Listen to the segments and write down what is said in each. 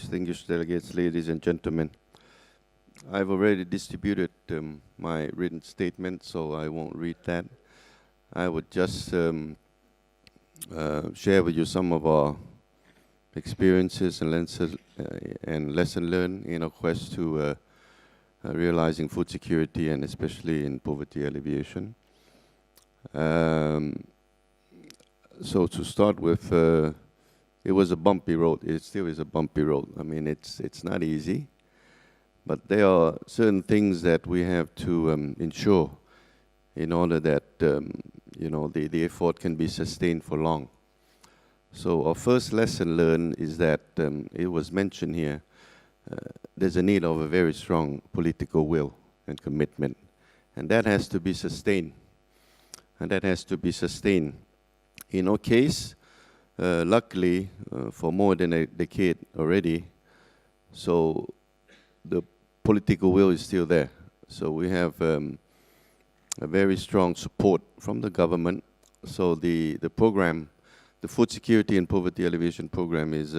distinguished delegates, ladies and gentlemen. I've already distributed my written statement, so I won't read that. I would just share with you some of our experiences and lesson learned in our quest to realizing food security, and especially in poverty alleviation. So to start with, it was a bumpy road. It still is a bumpy road. I mean, it's not easy, but there are certain things that we have to ensure in order that you know, the effort can be sustained for long. So our first lesson learned is that it was mentioned here. There's a need of a very strong political will and commitment, and that has to be sustained. And that has to be sustained. In our case, luckily, for more than a decade already, so the political will is still there. So we have a very strong support from the government. So the program, the Food Security and Poverty Alleviation Program, is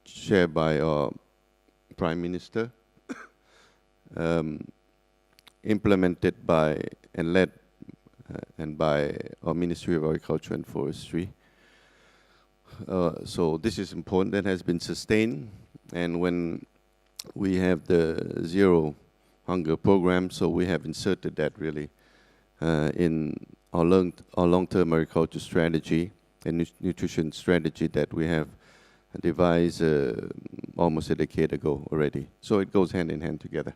shared by our Prime Minister, implemented by and led and by our Ministry of Agriculture and Forestry. So this is important. That has been sustained. And when we have the Zero Hunger program, so we have inserted that really in our long-term agriculture strategy and nutrition strategy that we have devised almost a decade ago already. So it goes hand in hand together.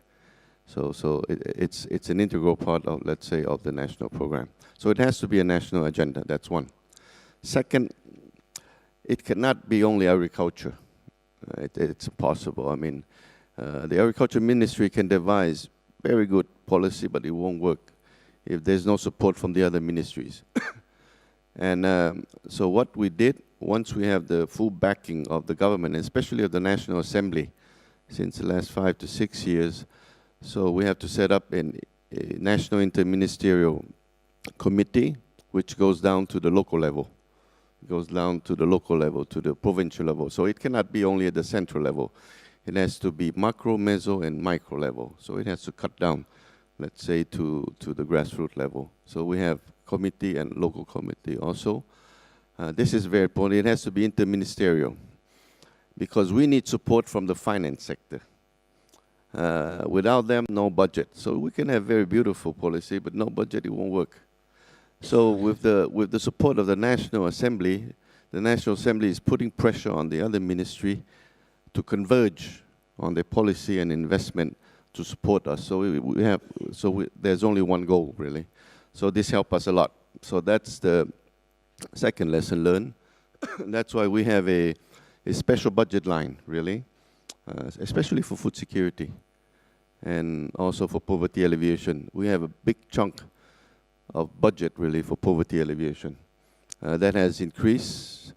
So it's an integral part of, let's say, of the national program. So it has to be a national agenda. That's one. Second, it cannot be only agriculture. It's impossible. I mean, the Agriculture Ministry can devise very good policy, but it won't work if there's no support from the other ministries. And so what we did, once we have the full backing of the government, especially of the National Assembly, since the last 5 to 6 years, so we have to set up a national inter-ministerial committee, which goes down to the local level. It goes down to the local level, to the provincial level. So it cannot be only at the central level. It has to be macro, meso, and micro level. So it has to cut down, let's say, to the grassroots level. So we have committee and local committee also. This is very important. It has to be inter-ministerial, because we need support from the finance sector. Without them, no budget. So we can have very beautiful policy, but no budget, it won't work. So with the support of the National Assembly is putting pressure on the other ministry to converge on their policy and investment to support us. So there's only one goal, really. So this helps us a lot. So that's the second lesson learned. That's why we have a special budget line, really, especially for food security and also for poverty alleviation. We have a big chunk of budget, really, for poverty alleviation. That has increased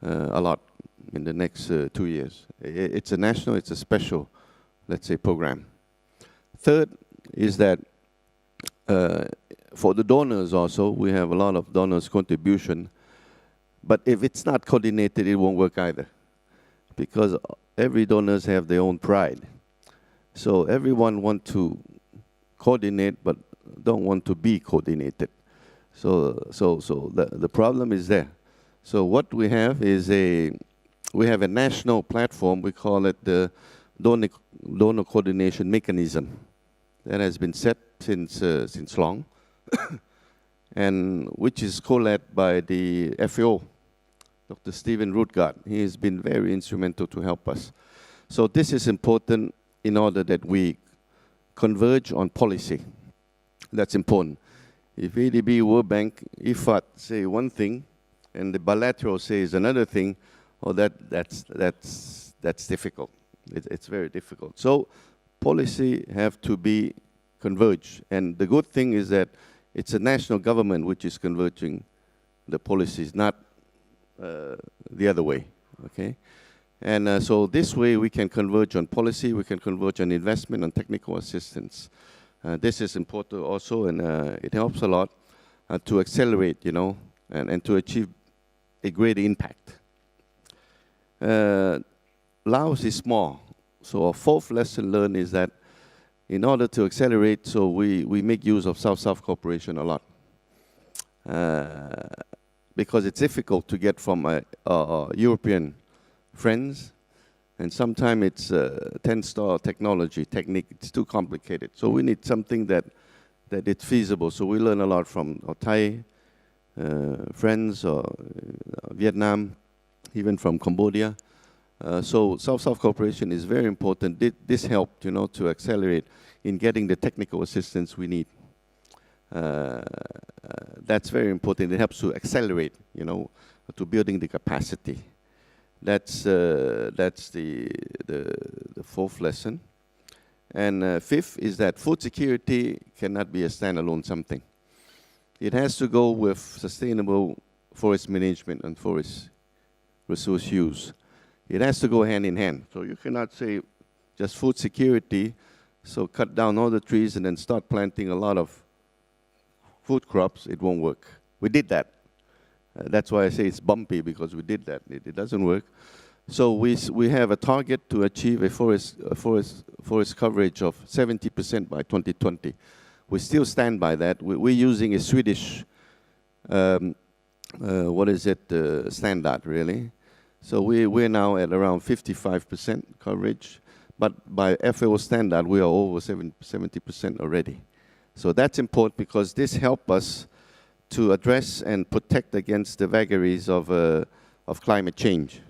a lot in the next 2 years. It's a national, it's a special, let's say, program. Third is that for the donors also, we have a lot of donors' contribution, but if it's not coordinated, it won't work either, because every donors have their own pride. So everyone wants to coordinate, but don't want to be coordinated. So the problem is there. So what we have is we have a national platform. We call it the donor coordination mechanism that has been set since long, and which is co-led by the FAO, Dr. Stephen Rudgard. He has been very instrumental to help us. So this is important in order that we converge on policy. That's important. If ADB, World Bank, IFAD say one thing, and the bilateral says another thing, oh, that's difficult. It's very difficult. So policy have to be converged. And the good thing is that it's a national government which is converging the policies, not the other way, okay? And so this way we can converge on policy, we can converge on investment, on technical assistance. This is important also, and it helps a lot to accelerate, you know, and to achieve a great impact. Laos is small. So our fourth lesson learned is that in order to accelerate, so we make use of South-South cooperation a lot. Because it's difficult to get from European friends, and sometimes it's 10-star technology, technique, it's too complicated. So we need something that it's feasible. So we learn a lot from our Thai friends, or Viet Nam, even from Cambodia. So South-South cooperation is very important. This helped, to accelerate in getting the technical assistance we need. That's very important. It helps to accelerate, to building the capacity. That's the fourth lesson. And fifth is that food security cannot be a standalone something. It has to go with sustainable forest management and forest resource use. It has to go hand in hand. So you cannot say just food security, so cut down all the trees and then start planting a lot of food crops. It won't work. We did that. That's why I say it's bumpy, because we did that. It doesn't work. So we have a target to achieve a forest coverage of 70% by 2020. We still stand by that. We're using a Swedish, standard, really. So we're now at around 55% coverage, but by FAO standard, we are over 70% already. So that's important, because this helps us to address and protect against the vagaries of climate change.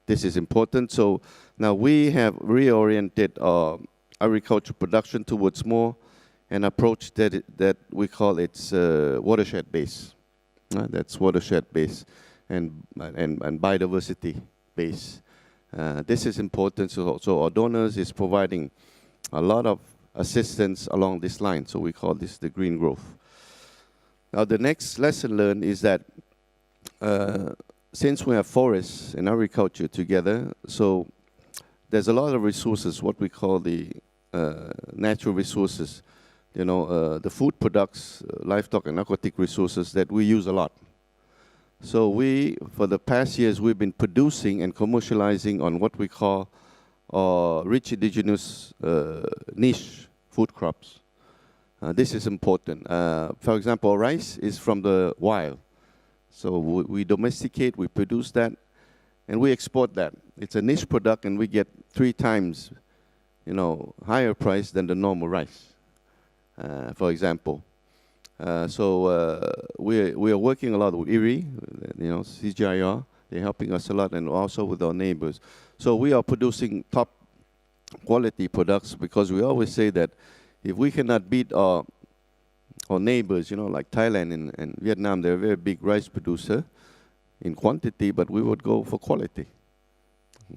This is important. So now we have reoriented our agriculture production towards more an approach that we call it's watershed based. That's watershed based and biodiversity based. This is important. So our donors is providing a lot of assistance along this line. So we call this the green growth. Now the next lesson learned is that since we have forests and agriculture together, so there's a lot of resources, what we call the natural resources, the food products, livestock and aquatic resources that we use a lot. So for the past years, we've been producing and commercializing on what we call rich indigenous niche food crops. This is important. For example, rice is from the wild. So we domesticate, we produce that, and we export that. It's a niche product, and we get 3 times, higher price than the normal rice, for example. We are working a lot with IRI, CGIR. They're helping us a lot, and also with our neighbors. So we are producing top quality products, because we always say that if we cannot beat our neighbors, like Thailand and Vietnam, they're a very big rice producer in quantity, but we would go for quality.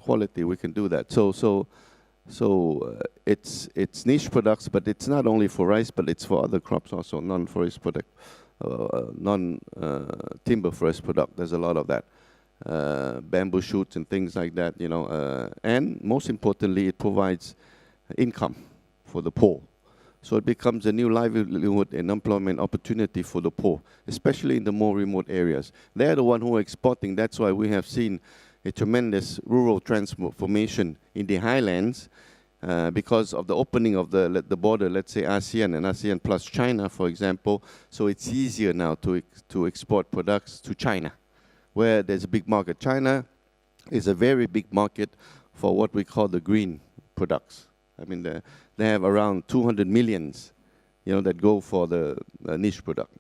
Quality, we can do that. So it's niche products, but it's not only for rice, but it's for other crops also, non-forest product, non-timber forest product. There's a lot of that. Bamboo shoots and things like that, and most importantly, it provides income for the poor. So it becomes a new livelihood and employment opportunity for the poor, especially in the more remote areas. They're the one who are exporting. That's why we have seen a tremendous rural transformation in the highlands because of the opening of the border, let's say ASEAN and ASEAN plus China, for example. So it's easier now to export products to China, where there's a big market. China is a very big market for what we call the green products. I mean, they have around 200 millions, that go for the niche product.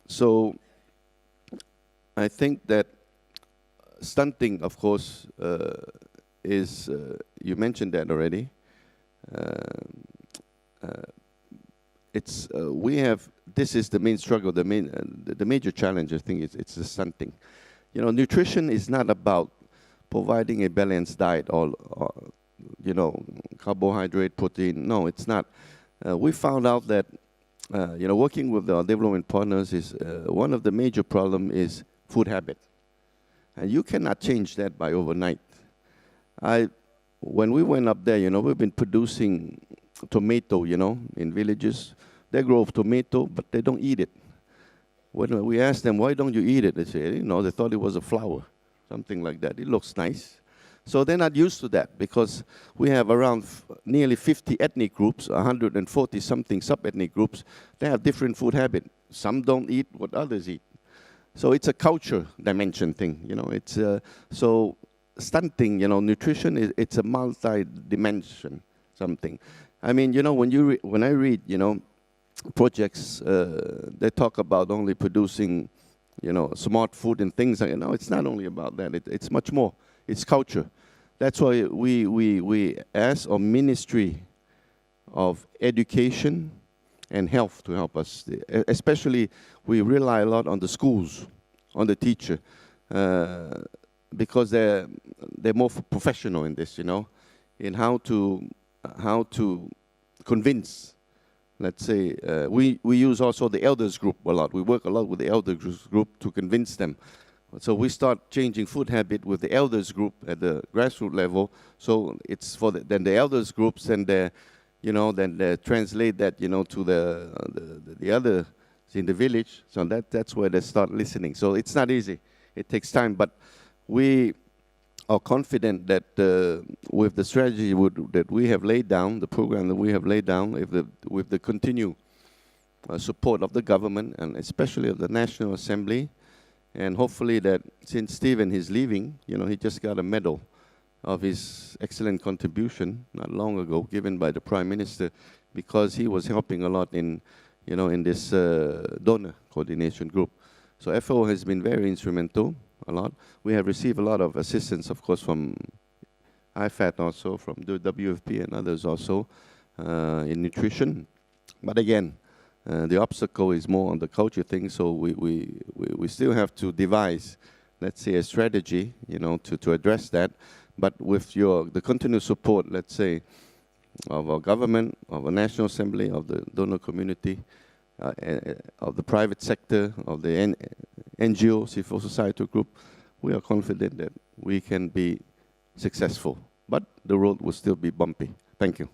So I think that stunting, of course, is, you mentioned that already. This is the main struggle, the major challenge, I think, it's the stunting. Nutrition is not about providing a balanced diet or carbohydrate, protein. No, it's not. We found out that, working with our development partners is one of the major problems is food habit. And you cannot change that by overnight. When we went up there, we've been producing tomato, in villages. They grow tomato, but they don't eat it. When we asked them, why don't you eat it? They say, they thought it was a flower. something like that. It looks nice. So they're not used to that because we have around nearly 50 ethnic groups, 140 something sub-ethnic groups. They have different food habits. Some don't eat what others eat. So it's a culture dimension thing, you know. It's so stunting, you know, nutrition it's a multi-dimension something. I mean, you know, when I read, you know, projects, they talk about only producing, you know, smart food and things. You know, it's not only about that. It's much more. It's culture. That's why we ask our Ministry of Education and Health to help us. Especially, we rely a lot on the schools, on the teacher, because they're more professional in this, you know, in how to convince. Let's say we use also the elders group a lot. We work a lot with the elders group to convince them. So we start changing food habit with the elders group at the grassroots level. So it's for then the elders groups, and they, you know, then they translate that, you know, to the others in the village. So that's where they start listening. So it's not easy. It takes time, but we are confident that with the strategy that we have laid down, the program that we have laid down, with the continued support of the government and especially of the National Assembly, and hopefully that since Stephen is leaving, you know, he just got a medal of his excellent contribution not long ago, given by the Prime Minister, because he was helping a lot in, you know, in this donor coordination group. So FAO has been very instrumental, a lot. We have received a lot of assistance, of course, from IFAD also, from the WFP and others also, in nutrition. But again, the obstacle is more on the culture thing, so we still have to devise, let's say, a strategy, you know, to address that. But with the continued support, let's say, of our government, of our National Assembly, of the donor community, of the private sector, of the NGO, civil society group, we are confident that we can be successful. But the road will still be bumpy. Thank you.